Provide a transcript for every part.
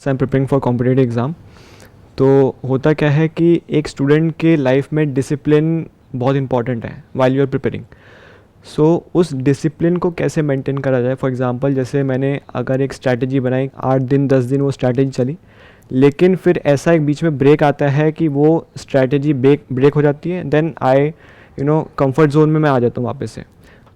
I am preparing for competitive exam. तो होता क्या है कि एक स्टूडेंट के लाइफ में डिसिप्लिन बहुत इंपॉर्टेंट है वाइल यू आर प्रिपेयरिंग। सो उस डिसिप्लिन को कैसे मेंटेन करा जाए। फॉर एग्जांपल जैसे मैंने अगर एक स्ट्रैटेजी बनाई, 8 दिन 10 दिन वो स्ट्रैटेजी चली, लेकिन फिर ऐसा एक बीच में ब्रेक आता है कि वो स्ट्रैटेजी ब्रेक हो जाती है, देन आई कंफर्ट जोन में मैं आ जाता हूँ वापस से।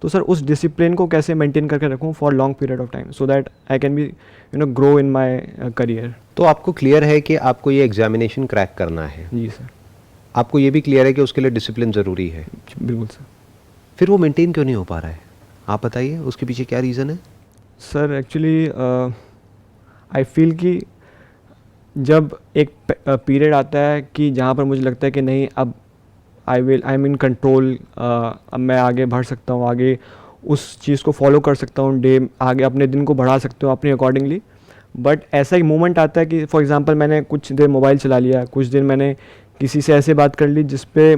तो सर उस डिसिप्लिन को कैसे मेंटेन करके रखूँ for long period of time, so that I can be grow in my career. तो आपको क्लियर है कि आपको ये एग्जामिनेशन क्रैक करना है। जी सर। आपको ये भी क्लियर है कि उसके लिए डिसिप्लिन ज़रूरी है। बिल्कुल सर। फिर वो मेंटेन क्यों नहीं हो पा रहा है, आप बताइए, उसके पीछे क्या रीज़न है? सर एक्चुअली आई फील कि जब एक पीरियड आता है कि जहाँ पर मुझे लगता है कि नहीं, अब आई एम इन कंट्रोल, अब मैं आगे बढ़ सकता हूँ, आगे उस चीज़ को फॉलो कर सकता हूँ, आगे अपने दिन को बढ़ा सकता हूँ अपने अकॉर्डिंगली। बट ऐसा एक मोमेंट आता है कि फॉर एग्जांपल मैंने कुछ देर मोबाइल चला लिया, कुछ दिन मैंने किसी से ऐसे बात कर ली जिस पे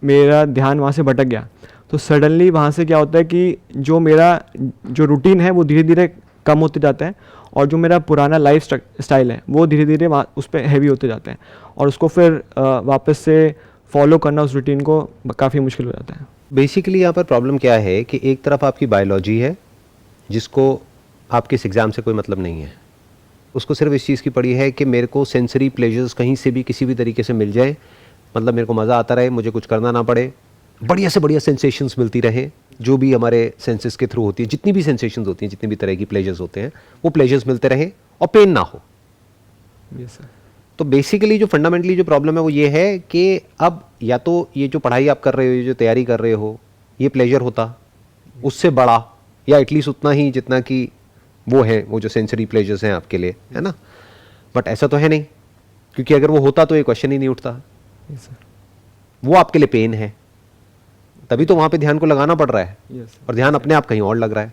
मेरा ध्यान वहाँ से भटक गया, तो सडनली वहाँ से क्या होता है कि जो मेरा जो रूटीन है वो धीरे धीरे कम होते जाता है, और जो मेरा पुराना लाइफ स्टाइल है वो धीरे धीरे वहाँ उस पर हैवी होते जाते हैं, और उसको फिर वापस से फॉलो करना उस रूटीन को काफ़ी मुश्किल हो जाता है। बेसिकली यहाँ पर प्रॉब्लम क्या है कि एक तरफ आपकी बायोलॉजी है जिसको आपके इस एग्ज़ाम से कोई मतलब नहीं है, उसको सिर्फ इस चीज़ की पड़ी है कि मेरे को सेंसरी प्लेजर्स कहीं से भी किसी भी तरीके से मिल जाए, मतलब मेरे को मज़ा आता रहे, मुझे कुछ करना ना पड़े, बढ़िया से बढ़िया सेंसेशंस मिलती रहे, जो भी हमारे सेंसेस के थ्रू होती है, जितनी भी सेंसेशंस होती हैं, जितनी भी तरह की प्लेजर्स होते हैं, वो प्लेजर्स मिलते रहे और पेन ना हो। Yes sir. तो बेसिकली जो फंडामेंटली जो प्रॉब्लम है वो ये है कि अब या तो ये जो पढ़ाई आप कर रहे हो, ये जो तैयारी कर रहे हो, ये प्लेजर होता उससे बड़ा या एटलीस्ट उतना ही जितना कि वो है, वो जो सेंसरी प्लेजर्स हैं आपके लिए, है ना। बट ऐसा तो है नहीं, क्योंकि अगर वो होता तो ये क्वेश्चन ही नहीं उठता। Yes sir. वो आपके लिए पेन है, तभी तो वहाँ पे ध्यान को लगाना पड़ रहा है, यस और ध्यान अपने आप कहीं और लग रहा है।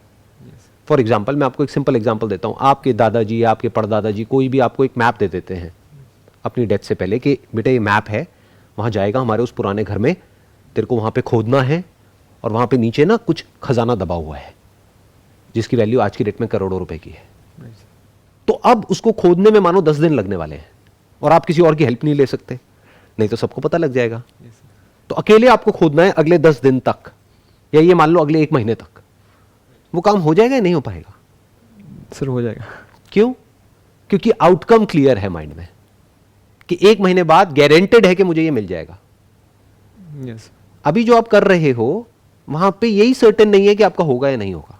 फॉर एग्जाम्पल मैं आपको एक सिंपल एग्जाम्पल देता हूँ। आपके दादाजी या आपके परदादाजी कोई भी आपको एक मैप दे देते हैं अपनी डेथ से पहले कि बेटा ये मैप है, वहाँ जाएगा हमारे उस पुराने घर में, तेरे को वहाँ पे खोदना है, और वहाँ पे नीचे ना कुछ खजाना दबा हुआ है जिसकी वैल्यू आज की डेट में करोड़ों रुपए की है। तो अब उसको खोदने में मानो 10 दिन लगने वाले हैं, और आप किसी और की हेल्प नहीं ले सकते, नहीं तो सबको पता लग जाएगा। तो अकेले आपको खोदना है अगले 10 दिन तक, या ये मान लो अगले 1 महीने तक। वो काम हो जाएगा या नहीं हो पाएगा? सर हो जाएगा। क्यों? क्योंकि आउटकम क्लियर है माइंड में कि 1 महीने बाद गारंटेड है कि मुझे ये मिल जाएगा। यस। अभी जो आप कर रहे हो वहां पे यही सर्टेन नहीं है कि आपका होगा या नहीं होगा।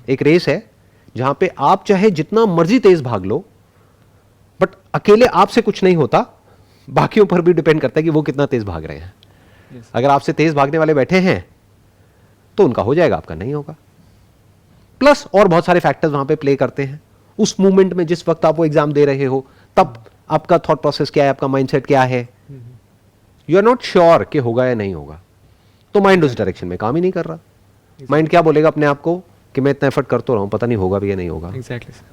एक रेस है जहां पे आप चाहे जितना मर्जी तेज भाग लो, बट अकेले आपसे कुछ नहीं होता, बाकियों पर भी डिपेंड करता है कि वो कितना तेज भाग रहे हैं। अगर आपसे तेज भागने वाले बैठे हैं तो उनका हो जाएगा, आपका नहीं होगा। प्लस और बहुत सारे फैक्टर्स वहां पे प्ले करते हैं। उस मूवमेंट में जिस वक्त आप वो एग्जाम दे रहे हो, तब आपका थॉट प्रोसेस क्या है, आपका माइंडसेट क्या है, यू आर नॉट श्योर कि होगा या नहीं होगा, तो माइंड उस डायरेक्शन में काम ही नहीं कर रहा। माइंड क्या बोलेगा अपने आप को कि मैं इतना एफर्ट करता रहा हूं, पता नहीं होगा भी या नहीं होगा। Exactly sir.